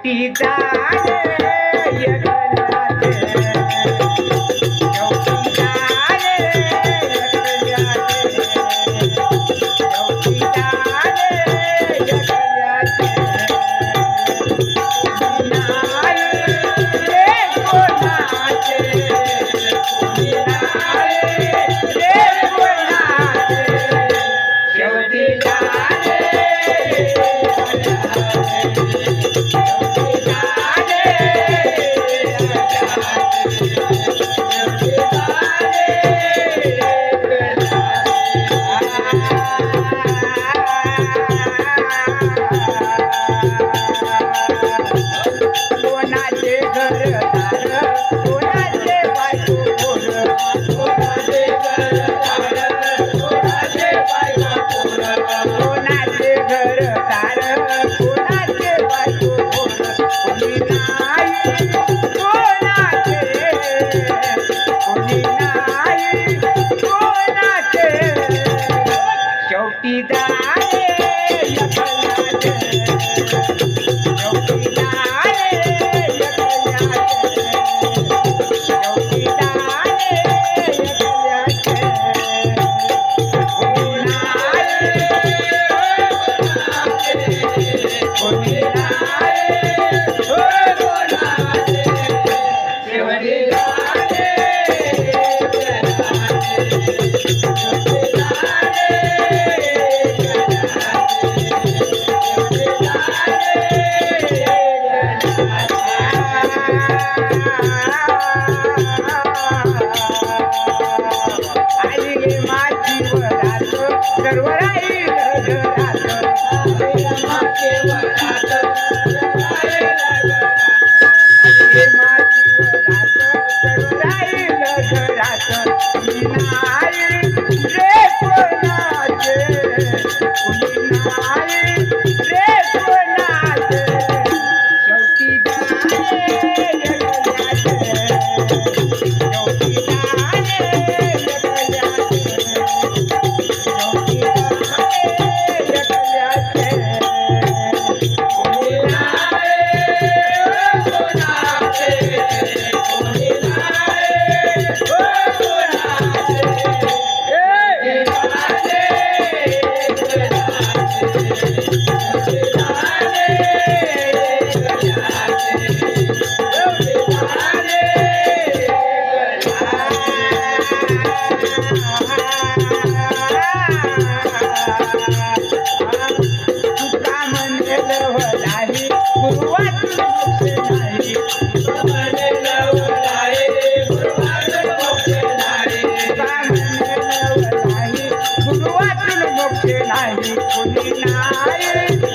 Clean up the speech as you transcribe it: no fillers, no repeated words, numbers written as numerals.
शेवटी जाणे एकल्याचे, शेवटी जाणे एकल्याचे, शेवटी जाणे एकल्याचे. नाही रे कोणाचे, कोणी नाही रे कोणाचे, शेवटी जाणे कोणाचे घरदार, कोणाचे बायको पोर, कोणाचे घरदार, कोणाचे बायको पोर, कोणाचे घरदार, कोणाचे बायको पोर, कोणी नाही कोणाचे, कोणी नाही कोणाचे, शेवटी जाणे एकल्याचे, शेवटी जाणे एकल्याचे, शेवटी जाणे एकल्याचे. कोणी नाही कोणी नाही कोणाचे, शेवटी जाणे आली गे माझी वरात, सर्व राहील घरात, माझे वरात, आली गे माझी वरात, सर्व राहील घरात. कोणी नाही रे कोणाचे, कोणी नाही रे कोणाचे, शेवटी जाणे एकल्याचे, शेवटी जाणे एकल्याचे, शेवटी जाणे एकल्याचे. कोणी नाही कोणाचे, कोणी नाही कोणाचे, तुका म्हणेल नाही गुरुवाचं मोक्ष नाही, तुका म्हणेल नाही गुरुवाचं मोक्ष नाही, तुका म्हणेल नाही गुरुवाचं मोक्ष नाही, कोणी नाही